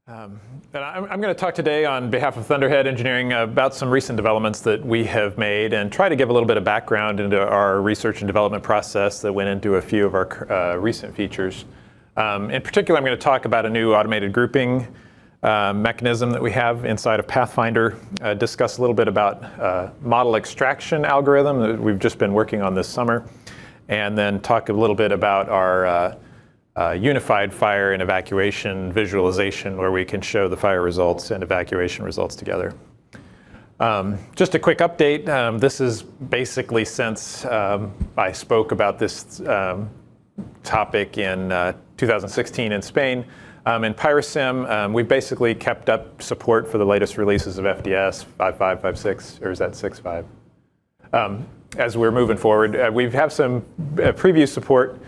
And I'm going to talk today on behalf of Thunderhead Engineering about some recent developments that we have made and try to give a little bit of background into our research and development process that went into a few of our recent features. In particular, I'm going to talk about a new automated grouping mechanism that we have inside of Pathfinder, discuss a little bit about model extraction algorithm that we've just been working on this summer, and then talk a little bit about our Unified Fire and Evacuation Visualization, where we can show the fire results and evacuation results together. Just a quick update. This is basically since I spoke about this topic in 2016 in Spain. In PyroSim, we've basically kept up support for the latest releases of FDS 5.5, 5.6, or is that 6.5? As we're moving forward, we have some preview support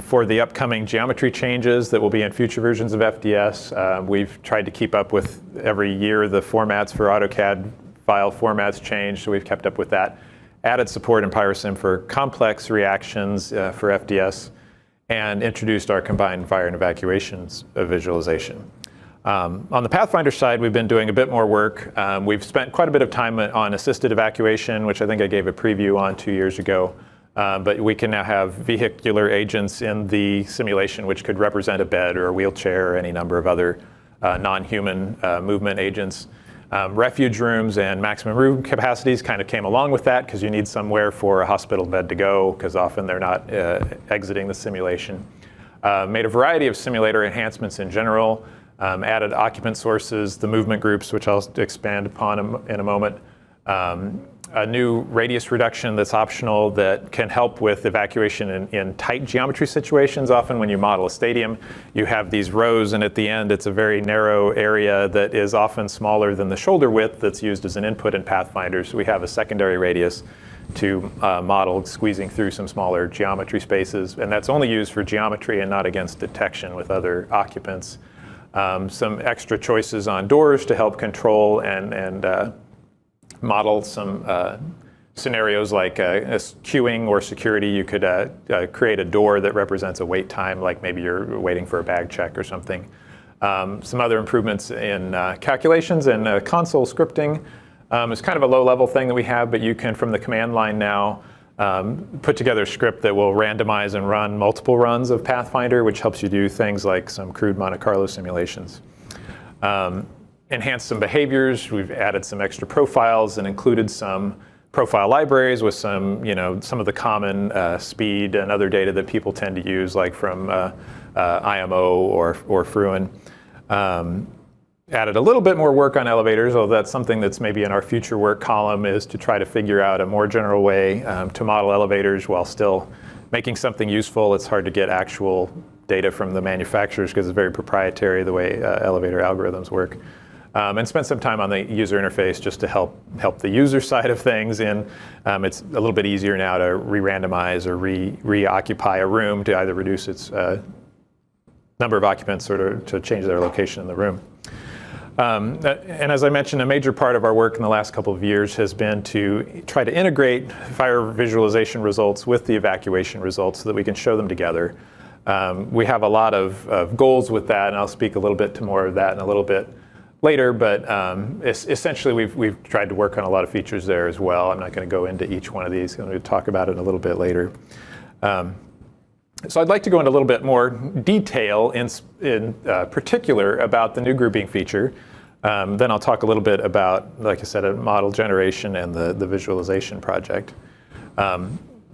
for the upcoming geometry changes that will be in future versions of FDS. We've tried to keep up with every year the formats for AutoCAD file formats change, so we've kept up with that. Added support in PyroSim for complex reactions for FDS, and introduced our combined fire and evacuations visualization. On the Pathfinder side, we've been doing a bit more work. We've spent quite a bit of time on assisted evacuation, which I think I gave a preview on 2 years ago. But we can now have vehicular agents in the simulation which could represent a bed or a wheelchair or any number of other non-human movement agents. Refuge rooms and maximum room capacities kind of came along with that because you need somewhere for a hospital bed to go because often they're not exiting the simulation. Made a variety of simulator enhancements in general, added occupant sources, the movement groups, which I'll expand upon in a moment. A new radius reduction that's optional that can help with evacuation in tight geometry situations. Often when you model a stadium, you have these rows, and at the end it's a very narrow area that is often smaller than the shoulder width that's used as an input in Pathfinder. So we have a secondary radius to model squeezing through some smaller geometry spaces, and that's only used for geometry and not against detection with other occupants. Some extra choices on doors to help control and model some scenarios like queuing or security. You could create a door that represents a wait time, like maybe you're waiting for a bag check or something. Some other improvements in calculations and console scripting. It's kind of a low-level thing that we have, but you can, from the command line now, put together a script that will randomize and run multiple runs of Pathfinder, which helps you do things like some crude Monte Carlo simulations. Enhanced some behaviors. We've added some extra profiles and included some profile libraries with some of the common speed and other data that people tend to use, like from IMO or Fruin. Added a little bit more work on elevators, although that's something that's maybe in our future work column, is to try to figure out a more general way to model elevators while still making something useful. It's hard to get actual data from the manufacturers because it's very proprietary the way elevator algorithms work. And spend some time on the user interface just to help the user side of things. And it's a little bit easier now to re-randomize or reoccupy a room to either reduce its number of occupants or to change their location in the room. And as I mentioned, a major part of our work in the last couple of years has been to try to integrate fire visualization results with the evacuation results so that we can show them together. We have a lot of goals with that, and I'll speak a little bit to more of that in a little bit later, but essentially we've tried to work on a lot of features there as well. I'm not going to go into each one of these. I'm going to talk about it a little bit later. So I'd like to go into a little bit more detail in particular about the new grouping feature. Then I'll talk a little bit about, like I said, a model generation and the visualization project.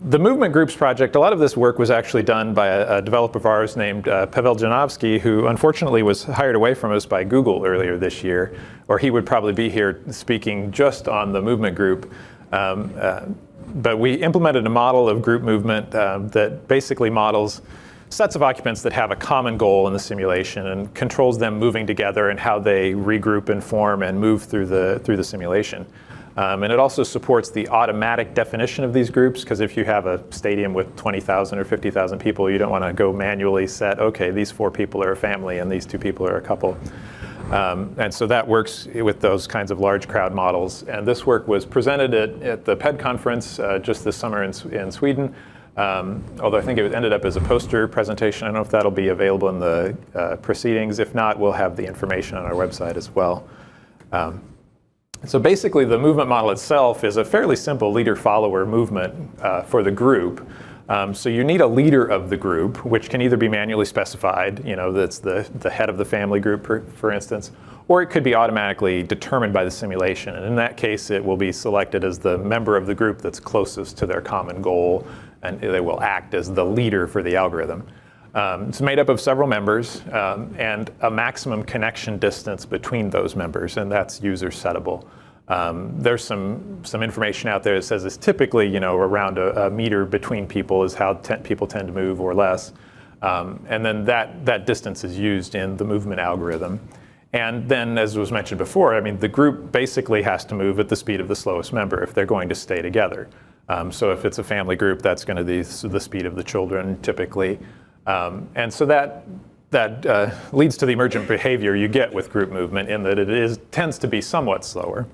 The movement groups project, a lot of this work was actually done by a developer of ours named Pavel Janovsky, who unfortunately was hired away from us by Google earlier this year, or he would probably be here speaking just on the movement group. But we implemented a model of group movement that basically models sets of occupants that have a common goal in the simulation and controls them moving together and how they regroup and form and move through the simulation. And it also supports the automatic definition of these groups, because if you have a stadium with 20,000 or 50,000 people, you don't want to go manually set, okay, these 4 people are a family and these 2 people are a couple. And so that works with those kinds of large crowd models. And this work was presented at the PED conference just this summer in Sweden. although I think it ended up as a poster presentation. I don't know if that'll be available in the proceedings. If not, we'll have the information on our website as well. So basically, the movement model itself is a fairly simple leader-follower movement for the group. So you need a leader of the group, which can either be manually specified, that's the head of the family group, for instance, or it could be automatically determined by the simulation. And in that case, it will be selected as the member of the group that's closest to their common goal, and they will act as the leader for the algorithm. It's made up of several members and a maximum connection distance between those members, and that's user settable. There's some information out there that says it's typically, around a meter between people is how people tend to move or less. And then that distance is used in the movement algorithm. And then, as was mentioned before, the group basically has to move at the speed of the slowest member if they're going to stay together. So if it's a family group, that's going to be the speed of the children typically. And so that leads to the emergent behavior you get with group movement in that it tends to be somewhat slower.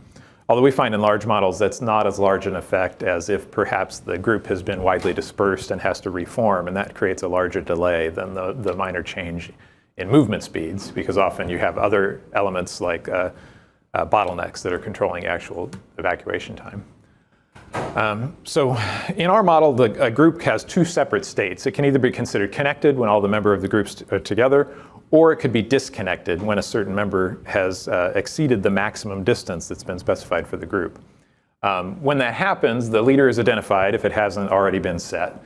Although we find in large models that's not as large an effect as if perhaps the group has been widely dispersed and has to reform, and that creates a larger delay than the minor change in movement speeds, because often you have other elements like bottlenecks that are controlling actual evacuation time. So in our model, a group has two separate states. It can either be considered connected when all the members of the groups are together, or it could be disconnected when a certain member has exceeded the maximum distance that's been specified for the group. When that happens, the leader is identified if it hasn't already been set,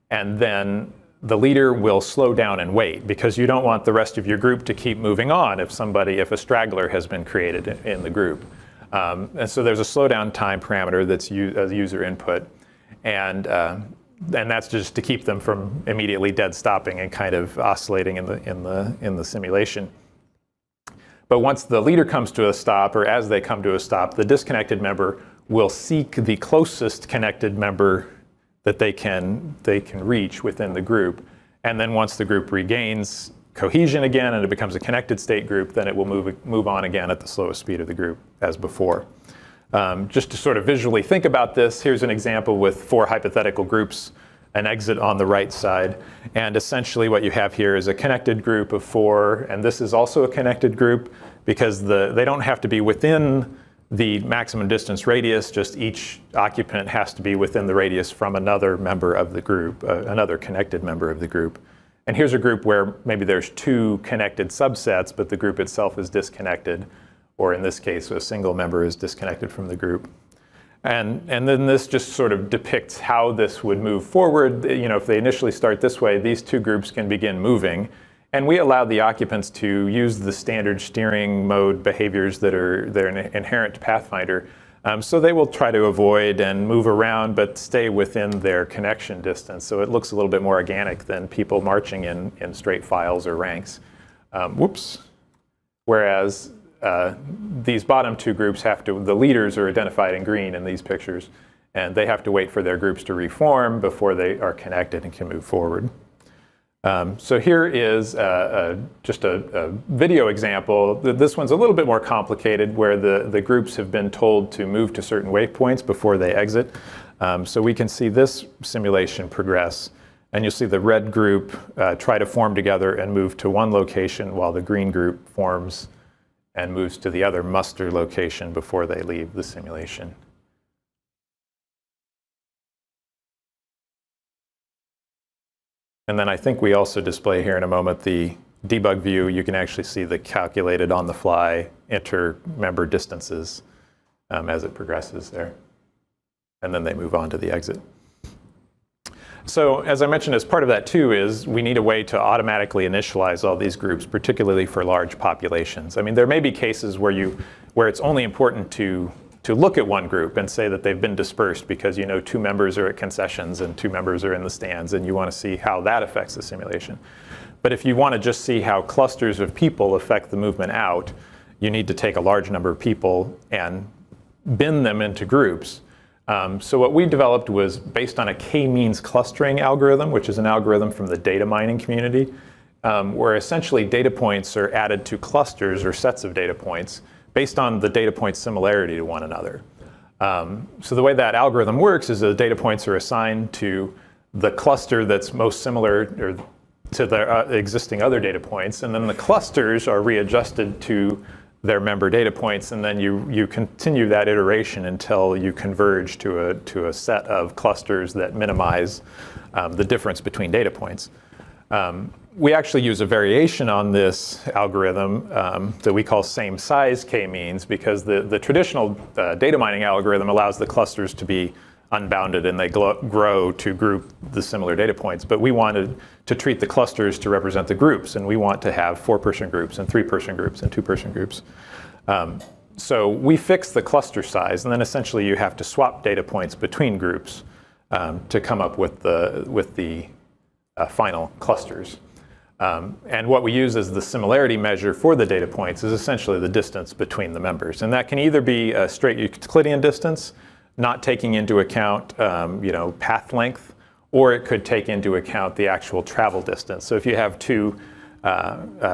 and then the leader will slow down and wait, because you don't want the rest of your group to keep moving on if a straggler has been created in the group. And so there's a slowdown time parameter that's user input, and that's just to keep them from immediately dead stopping and kind of oscillating in the simulation. But once the leader comes to a stop, or as they come to a stop, the disconnected member will seek the closest connected member that they can reach within the group. And then once the group regains cohesion again and it becomes a connected state group, then it will move on again at the slowest speed of the group as before. Just to sort of visually think about this, here's an example with 4 hypothetical groups, an exit on the right side. And essentially what you have here is a connected group of 4, and this is also a connected group because they don't have to be within the maximum distance radius, just each occupant has to be within the radius from another member of the group, another connected member of the group. And here's a group where maybe there's 2 connected subsets, but the group itself is disconnected, or in this case, a single member is disconnected from the group. And then this just sort of depicts how this would move forward. If they initially start this way, these 2 groups can begin moving. And we allow the occupants to use the standard steering mode behaviors that are inherent to Pathfinder. So they will try to avoid and move around, but stay within their connection distance. So it looks a little bit more organic than people marching in straight files or ranks. Whereas these bottom 2 groups the leaders are identified in green in these pictures, and they have to wait for their groups to reform before they are connected and can move forward. So here is just a video example. This one's a little bit more complicated, where the groups have been told to move to certain waypoints before they exit. So we can see this simulation progress, and you'll see the red group try to form together and move to one location, while the green group forms and moves to the other muster location before they leave the simulation. And then I think we also display here in a moment the debug view. You can actually see the calculated on-the-fly inter-member distances as it progresses there. And then they move on to the exit. So as I mentioned, as part of that too is we need a way to automatically initialize all these groups, particularly for large populations. There may be cases where it's only important to look at one group and say that they've been dispersed because 2 members are at concessions and 2 members are in the stands, and you want to see how that affects the simulation. But if you want to just see how clusters of people affect the movement out, you need to take a large number of people and bin them into groups. So what we developed was based on a k-means clustering algorithm, which is an algorithm from the data mining community, where essentially data points are added to clusters or sets of data points based on the data points' similarity to one another. So the way that algorithm works is the data points are assigned to the cluster that's most similar to the existing other data points, and then the clusters are readjusted to their member data points, and then you continue that iteration until you converge to a set of clusters that minimize the difference between data points. We actually use a variation on this algorithm that we call same size k-means, because the traditional data mining algorithm allows the clusters to be unbounded and they grow to group the similar data points. But we wanted to treat the clusters to represent the groups, and we want to have 4-person groups and 3-person groups and 2-person groups. So we fix the cluster size, and then essentially you have to swap data points between groups to come up with the final clusters. And what we use as the similarity measure for the data points is essentially the distance between the members. And that can either be a straight Euclidean distance, not taking into account path length, or it could take into account the actual travel distance. So if you have two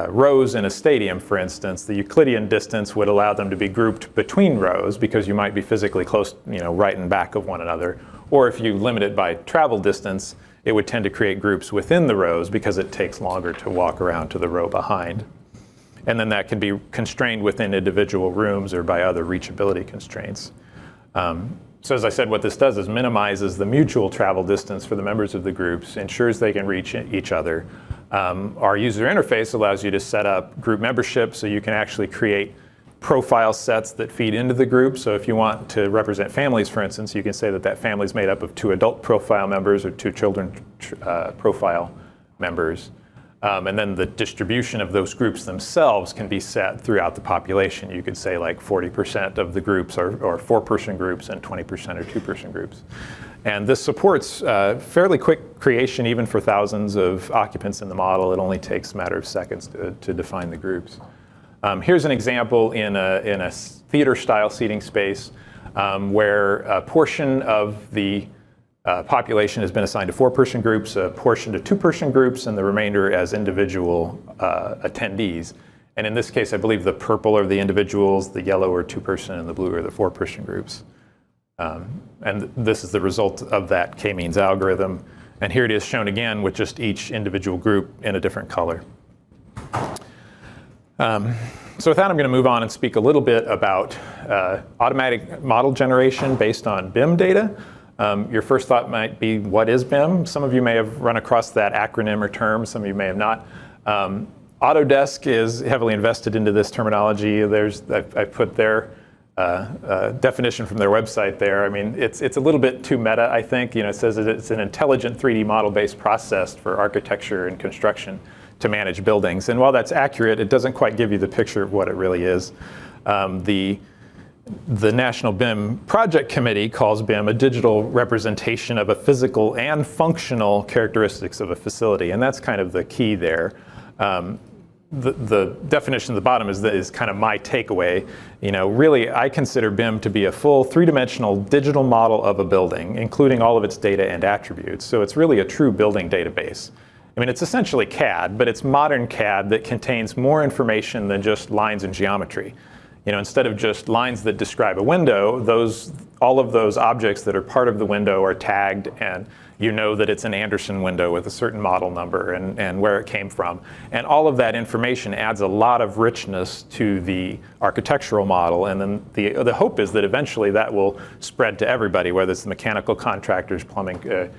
rows in a stadium, for instance, the Euclidean distance would allow them to be grouped between rows because you might be physically close, right and back of one another. Or if you limit it by travel distance, it would tend to create groups within the rows because it takes longer to walk around to the row behind. And then that can be constrained within individual rooms or by other reachability constraints. So as I said, what this does is minimizes the mutual travel distance for the members of the groups, ensures they can reach each other. Our user interface allows you to set up group membership, so you can actually create profile sets that feed into the group. So if you want to represent families, for instance, you can say that family is made up of 2 adult profile members or 2 children profile members. And then the distribution of those groups themselves can be set throughout the population. You could say like 40% of the groups are 4-person groups and 20% are 2-person groups. And this supports fairly quick creation even for thousands of occupants in the model. It only takes a matter of seconds to define the groups. Here's an example in a theater-style seating space where a portion of the population has been assigned to 4-person groups, a portion to 2-person groups, and the remainder as individual attendees. And in this case, I believe the purple are the individuals, the yellow are 2-person, and the blue are the 4-person groups. And this is the result of that k-means algorithm. And here it is shown again with just each individual group in a different color. So with that, I'm going to move on and speak a little bit about automatic model generation based on BIM data. Your first thought might be, what is BIM? Some of you may have run across that acronym or term, some of you may have not. Autodesk is heavily invested into this terminology. I put their definition from their website there. I mean, it's a little bit too meta, I think. It says that it's an intelligent 3D model-based process for architecture and construction to manage buildings. And while that's accurate, it doesn't quite give you the picture of what it really is. The National BIM Project Committee calls BIM a digital representation of a physical and functional characteristics of a facility, and that's kind of the key there. The definition at the bottom is kind of my takeaway. Really, I consider BIM to be a full 3-dimensional digital model of a building, including all of its data and attributes. So it's really a true building database. I mean, it's essentially CAD, but it's modern CAD that contains more information than just lines and geometry. Instead of just lines that describe a window, all of those objects that are part of the window are tagged, and that it's an Anderson window with a certain model number and where it came from. And all of that information adds a lot of richness to the architectural model. And then the hope is that eventually that will spread to everybody, whether it's the mechanical contractors, plumbing,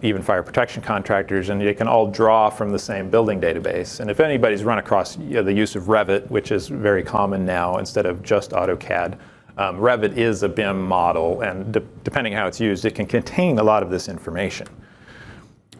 even fire protection contractors, and they can all draw from the same building database. And if anybody's run across the use of Revit, which is very common now instead of just AutoCAD, Revit is a BIM model, and depending how it's used, it can contain a lot of this information.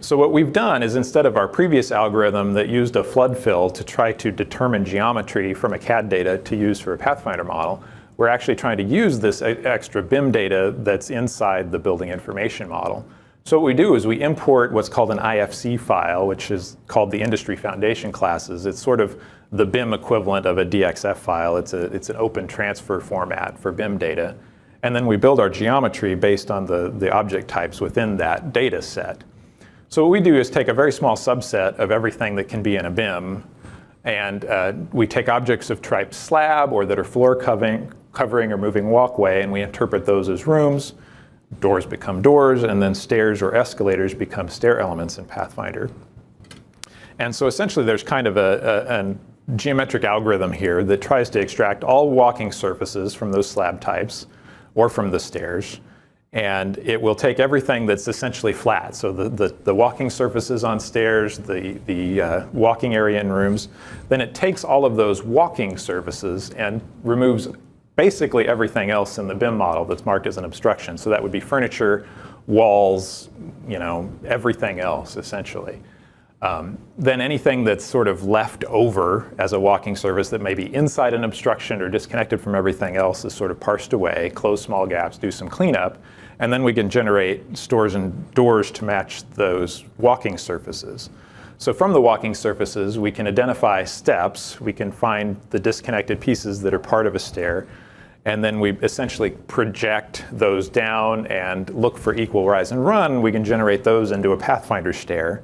So what we've done is, instead of our previous algorithm that used a flood fill to try to determine geometry from a CAD data to use for a Pathfinder model, we're actually trying to use this extra BIM data that's inside the building information model. So what we do is we import what's called an IFC file, which is called the Industry Foundation Classes. It's sort of the BIM equivalent of a DXF file. It's an open transfer format for BIM data. And then we build our geometry based on the object types within that data set. So what we do is take a very small subset of everything that can be in a BIM, and we take objects of type slab or that are floor covering or moving walkway, and we interpret those as rooms. doors become doors, and then stairs or escalators become stair elements in Pathfinder. And so essentially there's kind of a geometric algorithm here that tries to extract all walking surfaces from those slab types or from the stairs. And it will take everything that's essentially flat. So the walking surfaces on stairs, the walking area in rooms, then it takes all of those walking surfaces and removes basically everything else in the BIM model that's marked as an obstruction. So that would be furniture, walls, everything else essentially. Then anything that's sort of left over as a walking surface that may be inside an obstruction or disconnected from everything else is sort of parsed away, close small gaps, do some cleanup, and then we can generate stores and doors to match those walking surfaces. So from the walking surfaces, we can identify steps, we can find the disconnected pieces that are part of a stair, and then we essentially project those down and look for equal rise and run. We can generate those into a Pathfinder stair.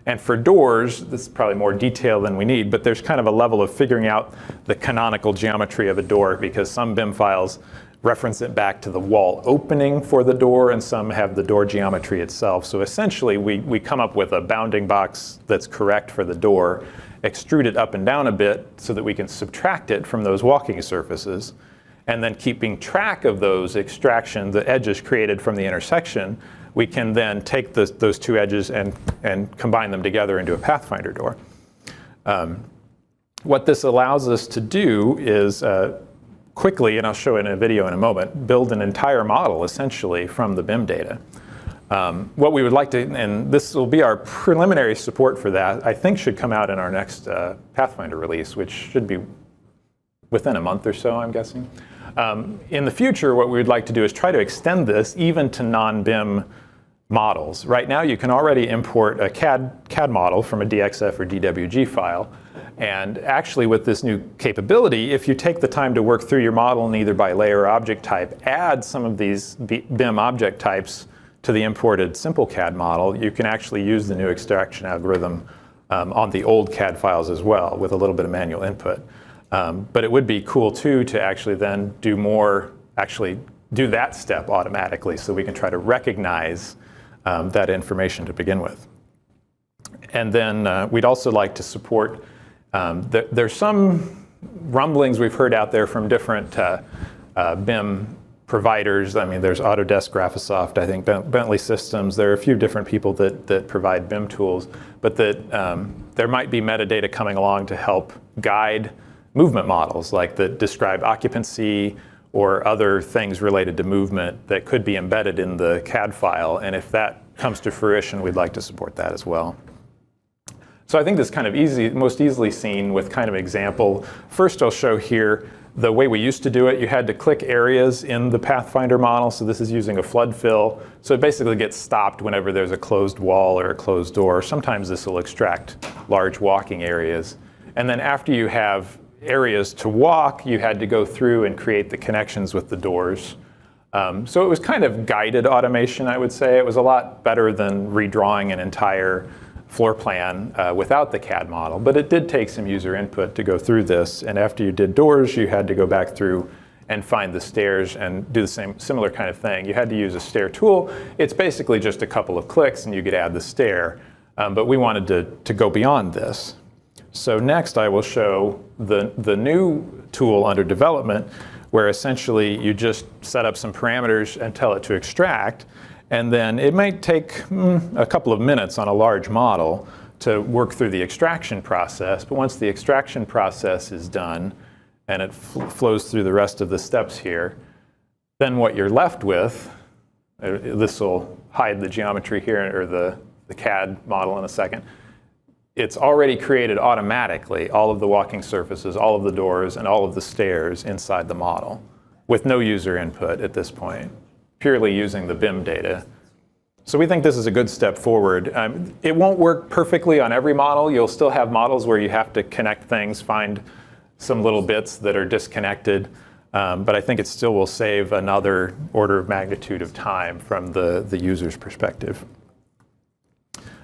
And for doors, this is probably more detail than we need, but there's kind of a level of figuring out the canonical geometry of a door, because some BIM files reference it back to the wall opening for the door, and some have the door geometry itself. So essentially, we come up with a bounding box that's correct for the door, extrude it up and down a bit so that we can subtract it from those walking surfaces, and then keeping track of those extractions, the edges created from the intersection, we can then take those two edges and combine them together into a Pathfinder door. What this allows us to do is quickly, and I'll show it in a video in a moment, build an entire model essentially from the BIM data. What we would like to, and this will be our preliminary support for that, I think should come out in our next Pathfinder release, which should be within a month or so, I'm guessing. In the future, what we would like to do is try to extend this even to non-BIM models. Right now, you can already import a CAD model from a DXF or DWG file. And actually, with this new capability, if you take the time to work through your model and either by layer or object type, add some of these BIM object types to the imported simple CAD model, you can actually use the new extraction algorithm on the old CAD files as well with a little bit of manual input. But it would be cool too to actually then do more, actually do that step automatically so we can try to recognize that information to begin with. And then we'd also like to support, there's some rumblings we've heard out there from different BIM providers. I mean, there's Autodesk, Graphisoft, I think Bentley Systems. There are a few different people that provide BIM tools, but that there might be metadata coming along to help guide movement models, like that describe occupancy or other things related to movement that could be embedded in the CAD file. And if that comes to fruition, we'd like to support that as well. So I think this is kind of most easily seen with kind of example. First, I'll show here the way we used to do it. You had to click areas in the Pathfinder model. So this is using a flood fill. So it basically gets stopped whenever there's a closed wall or a closed door. Sometimes this will extract large walking areas. And then after you have areas to walk, you had to go through and create the connections with the doors. So it was kind of guided automation, I would say. It was a lot better than redrawing an entire floor plan without the CAD model, but it did take some user input to go through this. And after you did doors, you had to go back through and find the stairs and do the similar kind of thing. You had to use a stair tool. It's basically just a couple of clicks and you could add the stair, but we wanted to go beyond this. So next I will show the new tool under development, where essentially you just set up some parameters and tell it to extract. And then it might take a couple of minutes on a large model to work through the extraction process. But once the extraction process is done and it flows through the rest of the steps here, then what you're left with, this will hide the geometry here, or the CAD model in a second. It's already created automatically all of the walking surfaces, all of the doors, and all of the stairs inside the model with no user input at this point, purely using the BIM data. So we think this is a good step forward. It won't work perfectly on every model. You'll still have models where you have to connect things, find some little bits that are disconnected, but I think it still will save another order of magnitude of time from the user's perspective.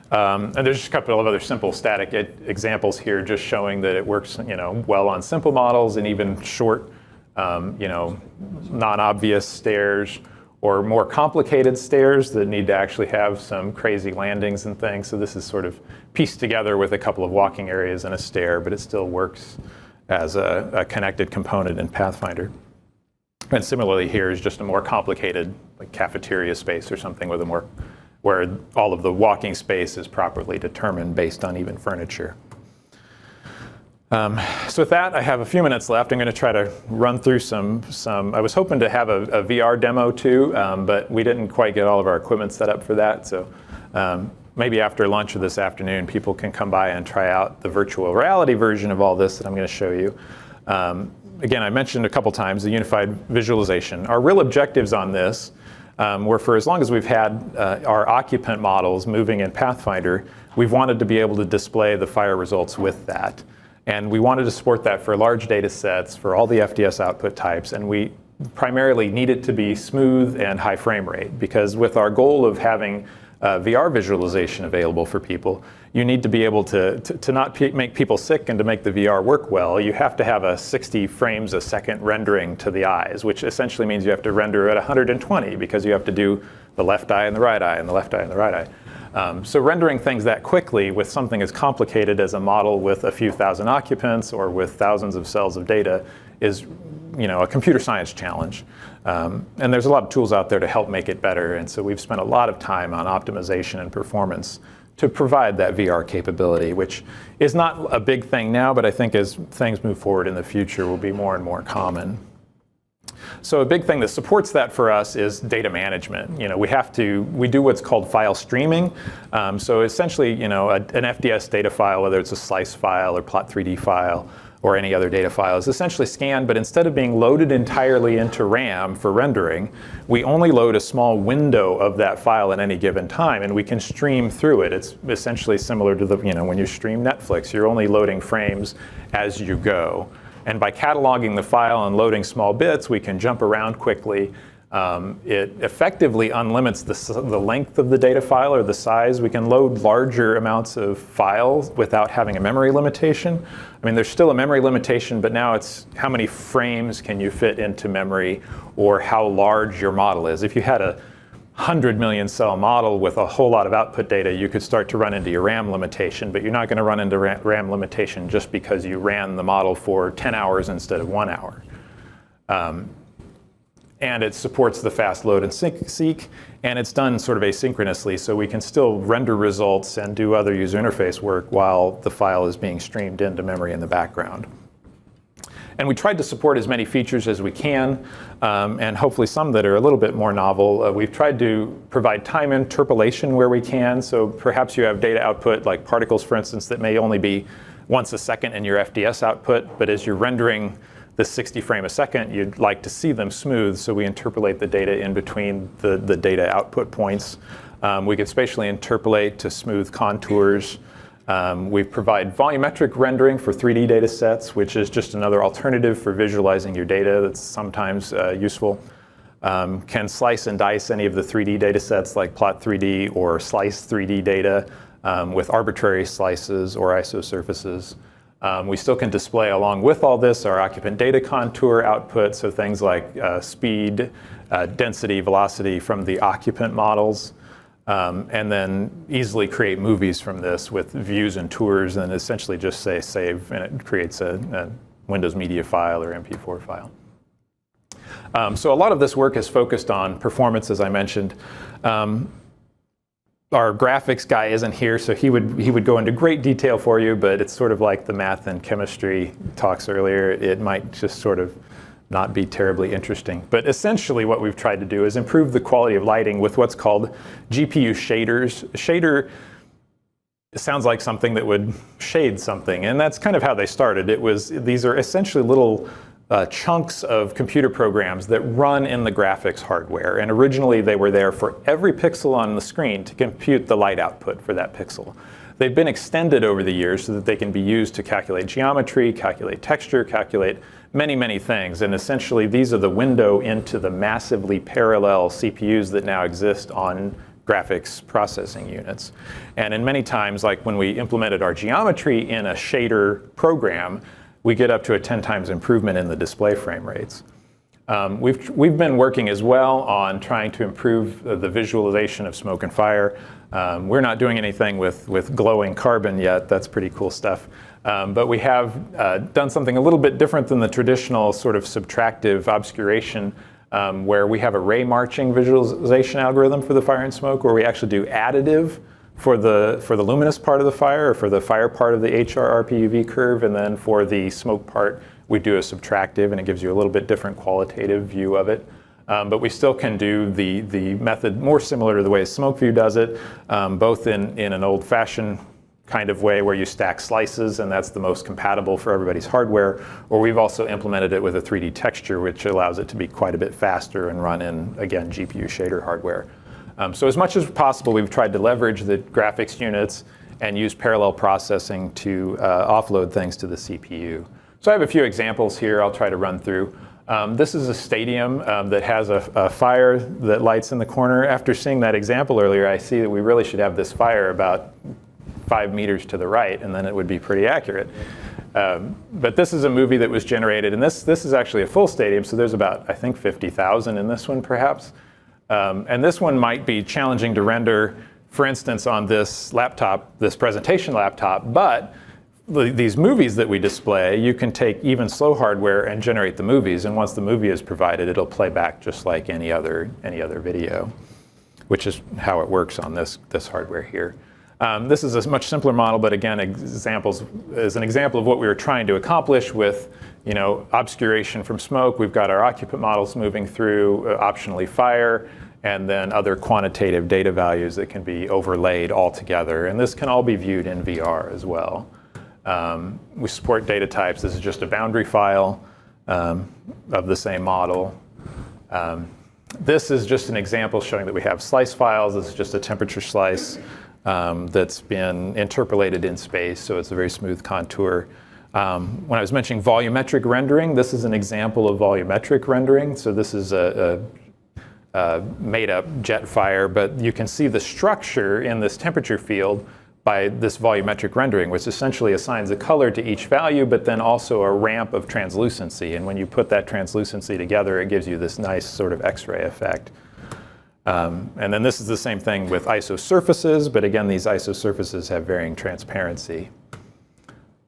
And there's just a couple of other simple static examples here, just showing that it works, well on simple models and even short, non-obvious stairs, or more complicated stairs that need to actually have some crazy landings and things. So this is sort of pieced together with a couple of walking areas and a stair, but it still works as a connected component in Pathfinder. And similarly here is just a more complicated like cafeteria space or something with a more, where all of the walking space is properly determined based on even furniture. So with that, I have a few minutes left. I'm going to try to run through some I was hoping to have a VR demo too, but we didn't quite get all of our equipment set up for that. So maybe after lunch or this afternoon, people can come by and try out the virtual reality version of all this that I'm going to show you. Again, I mentioned a couple times the unified visualization. Our real objectives on this were for as long as we've had our occupant models moving in Pathfinder, we've wanted to be able to display the fire results with that. And we wanted to support that for large data sets, for all the FDS output types, and we primarily need it to be smooth and high frame rate, because with our goal of having VR visualization available for people, you need to be able to not make people sick and to make the VR work well, you have to have a 60 frames a second rendering to the eyes, which essentially means you have to render at 120 because you have to do the left eye and the right eye and the left eye and the right eye. So rendering things that quickly with something as complicated as a model with a few thousand occupants or with thousands of cells of data is, a computer science challenge. And there's a lot of tools out there to help make it better. And so we've spent a lot of time on optimization and performance to provide that VR capability, which is not a big thing now, but I think as things move forward in the future will be more and more common. So a big thing that supports that for us is data management. We do what's called file streaming. So essentially, an FDS data file, whether it's a slice file or plot3D file or any other data file, is essentially scanned, but instead of being loaded entirely into RAM for rendering, we only load a small window of that file at any given time, and we can stream through it. It's essentially similar to when you stream Netflix, you're only loading frames as you go. And by cataloging the file and loading small bits, we can jump around quickly. It effectively unlimits the length of the data file or the size. We can load larger amounts of files without having a memory limitation. I mean, there's still a memory limitation, but now it's how many frames can you fit into memory or how large your model is. If you had a 100 million cell model with a whole lot of output data, you could start to run into your RAM limitation, but you're not going to run into RAM limitation just because you ran the model for 10 hours instead of 1 hour. And it supports the fast load and seek, and it's done sort of asynchronously, so we can still render results and do other user interface work while the file is being streamed into memory in the background. And we tried to support as many features as we can, and hopefully some that are a little bit more novel. We've tried to provide time interpolation where we can, so perhaps you have data output like particles, for instance, that may only be once a second in your FDS output, but as you're rendering the 60 frame a second, you'd like to see them smooth, so we interpolate the data in between the data output points. We can spatially interpolate to smooth contours. We provide volumetric rendering for 3D data sets, which is just another alternative for visualizing your data that's sometimes useful. Can slice and dice any of the 3D data sets like plot3D or slice 3D data with arbitrary slices or isosurfaces. We still can display along with all this our occupant data contour output, so things like speed, density, velocity from the occupant models. And then easily create movies from this with views and tours, and essentially just say save, and it creates a Windows Media file or MP4 file. So a lot of this work is focused on performance, as I mentioned. Our graphics guy isn't here, so he would go into great detail for you, but it's sort of like the math and chemistry talks earlier. It might just sort of not be terribly interesting. But essentially what we've tried to do is improve the quality of lighting with what's called GPU shaders. A shader sounds like something that would shade something, and that's kind of how they started. These are essentially little chunks of computer programs that run in the graphics hardware, and originally they were there for every pixel on the screen to compute the light output for that pixel. They've been extended over the years so that they can be used to calculate geometry, calculate texture, calculate many, many things, and essentially these are the window into the massively parallel CPUs that now exist on graphics processing units. And in many times, like when we implemented our geometry in a shader program, we get up to a 10 times improvement in the display frame rates. We've been working as well on trying to improve the visualization of smoke and fire. We're not doing anything with glowing carbon yet. That's pretty cool stuff. But we have done something a little bit different than the traditional sort of subtractive obscuration, where we have a ray marching visualization algorithm for the fire and smoke, where we actually do additive for the luminous part of the fire, or for the fire part of the HRRPUV curve, and then for the smoke part, we do a subtractive, and it gives you a little bit different qualitative view of it. But we still can do the method more similar to the way SmokeView does it, both in an old-fashioned kind of way where you stack slices, and that's the most compatible for everybody's hardware, or we've also implemented it with a 3D texture, which allows it to be quite a bit faster and run in, again, GPU shader hardware. So as much as possible, we've tried to leverage the graphics units and use parallel processing to offload things to the CPU. So I have a few examples here I'll try to run through. This is a stadium that has a fire that lights in the corner. After seeing that example earlier, I see that we really should have this fire about 5 meters to the right, and then it would be pretty accurate. But this is a movie that was generated, and this is actually a full stadium, so there's about, I think, 50,000 in this one, perhaps. And this one might be challenging to render, for instance, on this laptop, this presentation laptop, but these movies that we display, you can take even slow hardware and generate the movies, and once the movie is provided, it'll play back just like any other video, which is how it works on this hardware here. This is a much simpler model, but again, is an example of what we were trying to accomplish with, obscuration from smoke. We've got our occupant models moving through, optionally fire, and then other quantitative data values that can be overlaid all together. And this can all be viewed in VR as well. We support data types. This is just a boundary file of the same model. This is just an example showing that we have slice files. This is just a temperature slice that's been interpolated in space, so it's a very smooth contour. When I was mentioning volumetric rendering, this is an example of volumetric rendering. So this is a made-up jet fire, but you can see the structure in this temperature field by this volumetric rendering, which essentially assigns a color to each value, but then also a ramp of translucency. And when you put that translucency together, it gives you this nice sort of X-ray effect. And then this is the same thing with isosurfaces, but again, these isosurfaces have varying transparency.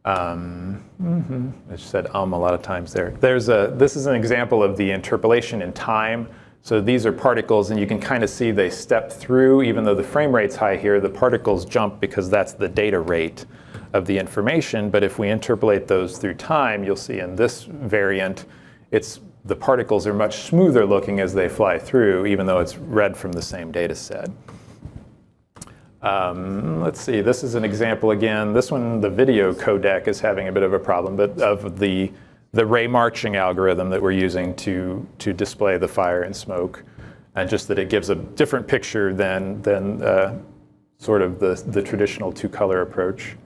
I just said a lot of times there. This is an example of the interpolation in time. So these are particles, and you can kind of see they step through. Even though the frame rate's high here, the particles jump because that's the data rate of the information. But if we interpolate those through time, you'll see in this variant, the particles are much smoother looking as they fly through, even though it's read from the same data set. Let's see, this is an example again. This one, the video codec is having a bit of a problem, but of the ray marching algorithm that we're using to display the fire and smoke, and just that it gives a different picture than sort of the traditional two-color approach.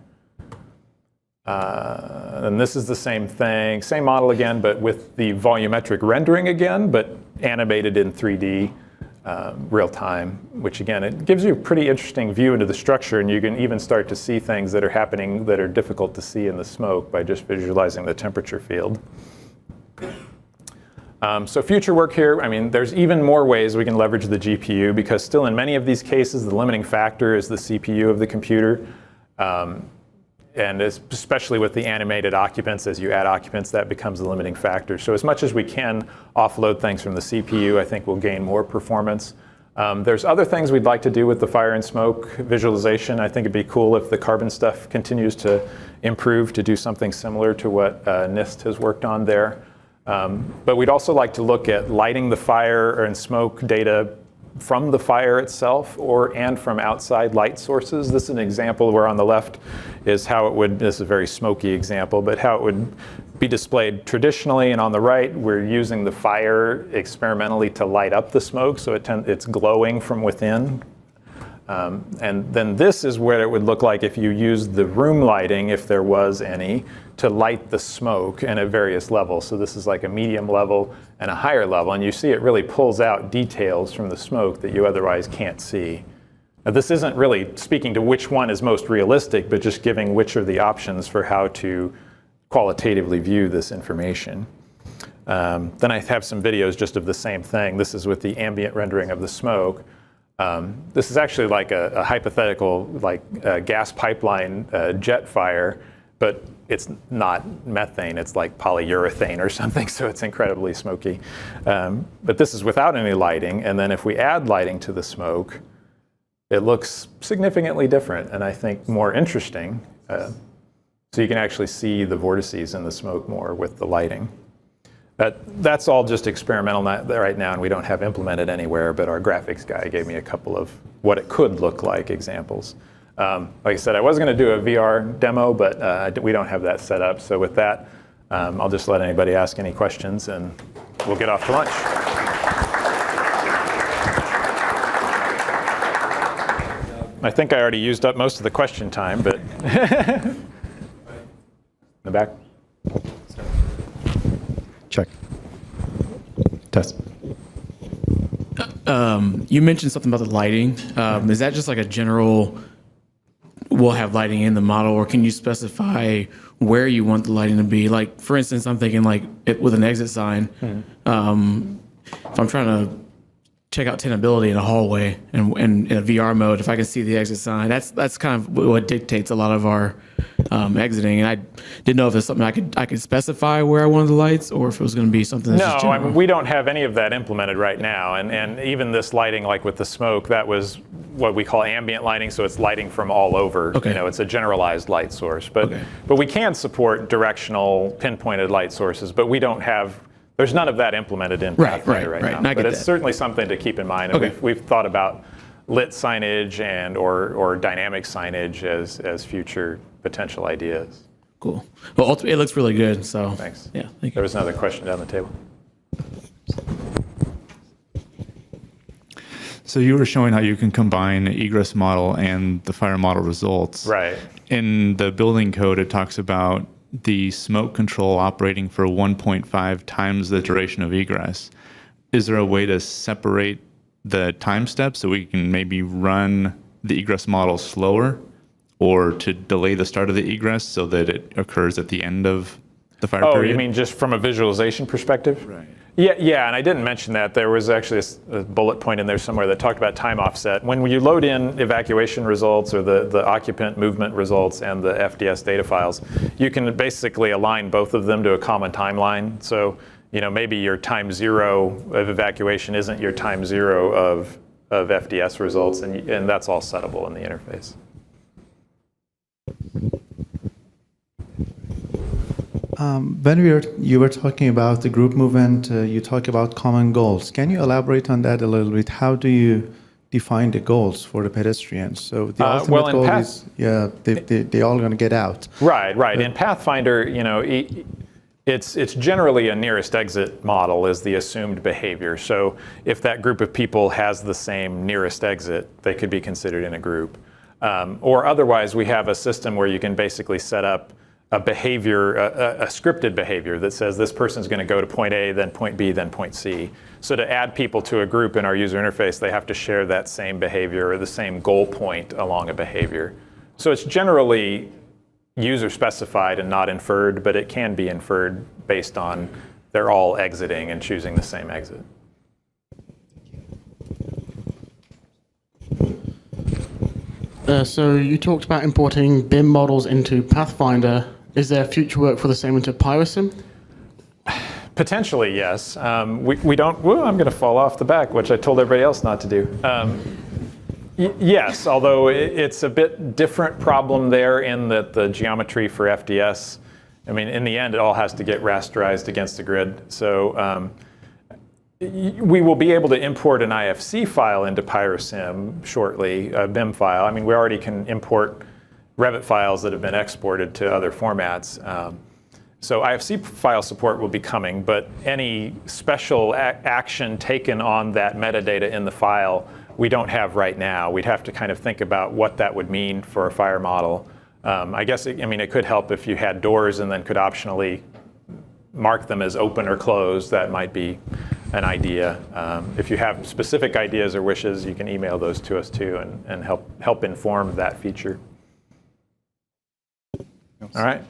And this is the same thing, same model again, but with the volumetric rendering again, but animated in 3D real time, which again, it gives you a pretty interesting view into the structure, and you can even start to see things that are happening that are difficult to see in the smoke by just visualizing the temperature field. So future work here, there's even more ways we can leverage the GPU, because still in many of these cases, the limiting factor is the CPU of the computer. And especially with the animated occupants, as you add occupants, that becomes a limiting factor. So as much as we can offload things from the CPU, I think we'll gain more performance. There's other things we'd like to do with the fire and smoke visualization. I think it'd be cool if the carbon stuff continues to improve to do something similar to what NIST has worked on there. But we'd also like to look at lighting the fire and smoke data from the fire itself and from outside light sources. This is an example where on the left is how it would, this is a very smoky example, but how it would be displayed traditionally, and on the right we're using the fire experimentally to light up the smoke, so it's glowing from within. And then this is what it would look like if you used the room lighting, if there was any, to light the smoke and at various levels. So this is like a medium level and a higher level, and you see it really pulls out details from the smoke that you otherwise can't see. Now, this isn't really speaking to which one is most realistic, but just giving which are the options for how to qualitatively view this information. Then I have some videos just of the same thing. This is with the ambient rendering of the smoke. This is actually like a hypothetical gas pipeline jet fire, but it's not methane, it's like polyurethane or something, so it's incredibly smoky. But this is without any lighting, and then if we add lighting to the smoke, it looks significantly different and I think more interesting. So you can actually see the vortices in the smoke more with the lighting. That's all just experimental right now, and we don't have implemented anywhere, but our graphics guy gave me a couple of what it could look like examples. Like I said, I was going to do a VR demo, but we don't have that set up. So with that, I'll just let anybody ask any questions, and we'll get off to lunch. I think I already used up most of the question time, but in the back. Check. Test. You mentioned something about the lighting. Is that just like a general, we'll have lighting in the model, or can you specify where you want the lighting to be? Like, for instance, I'm thinking like with an exit sign. If I'm trying to check out tenability in a hallway and in a VR mode, if I can see the exit sign, that's kind of what dictates a lot of our exiting. And I didn't know if it's something I could specify where I wanted the lights, or if it was going to be something that's just No, general. we don't have any of that implemented right now. And even this lighting, like with the smoke, that was what we call ambient lighting, so it's lighting from all over. Okay. You know, it's a generalized light source. But we can support directional, pinpointed light sources, but we don't have. There's none of that implemented in Pathfinder right now. But it's certainly something to keep in mind. And we've thought about lit signage and or dynamic signage as future potential ideas. Cool. Well, ultimately, it looks really good. So Thanks. Yeah, thank you. There was another question down the table. So you were showing how you can combine the egress model and the fire model results. Right. In the building code, it talks about the smoke control operating for 1.5 times the duration of egress. Is there a way to separate the time steps so we can maybe run the egress model slower, or to delay the start of the egress so that it occurs at the end of the fire period? Oh, you mean just from a visualization perspective? Right. Yeah, and I didn't mention that. There was actually a bullet point in there somewhere that talked about time offset. When you load in evacuation results or the occupant movement results and the FDS data files, you can basically align both of them to a common timeline. So, you know, maybe your time zero of evacuation isn't your time zero of FDS results, and that's all settable in the interface. When you were talking about the group movement, you talk about common goals. Can you elaborate on that a little bit? How do you define the goals for the pedestrians? So the ultimate goal is, they all going to get out. Right. In Pathfinder, you know, it's generally a nearest exit model is the assumed behavior. So if that group of people has the same nearest exit, they could be considered in a group. Or otherwise, we have a system where you can basically set up a behavior, a scripted behavior that says this person's going to go to point A, then point B, then point C. So to add people to a group in our user interface, they have to share that same behavior or the same goal point along a behavior. So it's generally user specified and not inferred, but it can be inferred based on they're all exiting and choosing the same exit. So you talked about importing BIM models into Pathfinder. Is there future work for the same into PyroSim? Potentially, yes. We don't, I'm going to fall off the back, which I told everybody else not to do. Yes, although it's a bit different problem there in that the geometry for FDS, I mean, in the end, it all has to get rasterized against the grid. So we will be able to import an IFC file into PyroSim shortly, a BIM file. I mean, we already can import Revit files that have been exported to other formats. So IFC file support will be coming, but any special action taken on that metadata in the file, we don't have right now. We'd have to kind of think about what that would mean for a fire model. I guess, it could help if you had doors and then could optionally mark them as open or closed. That might be an idea. If you have specific ideas or wishes, you can email those to us too and help inform that feature. All right.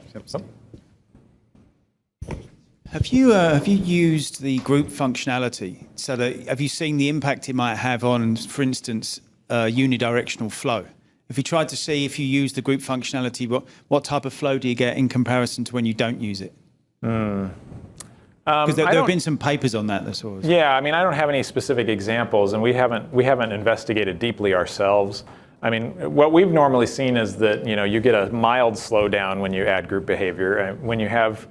Have you used the group functionality? So that, have you seen the impact it might have on, for instance, unidirectional flow? If you tried to see if you use the group functionality, what type of flow do you get in comparison to when you don't use it? Because there have been some papers on that. Sort of. Yeah, I mean, I don't have any specific examples, and we haven't investigated deeply ourselves. I mean, what we've normally seen is that you get a mild slowdown when you add group behavior. When you have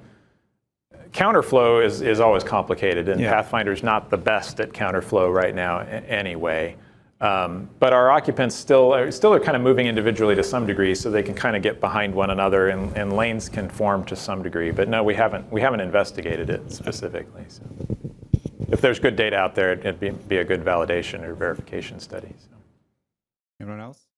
counterflow is always complicated, and Pathfinder's not the best at counterflow right now anyway. But our occupants still are kind of moving individually to some degree, so they can kind of get behind one another, and lanes can form to some degree. But no, we haven't investigated it specifically. So if there's good data out there, it'd be a good validation or verification study. So. Anyone else?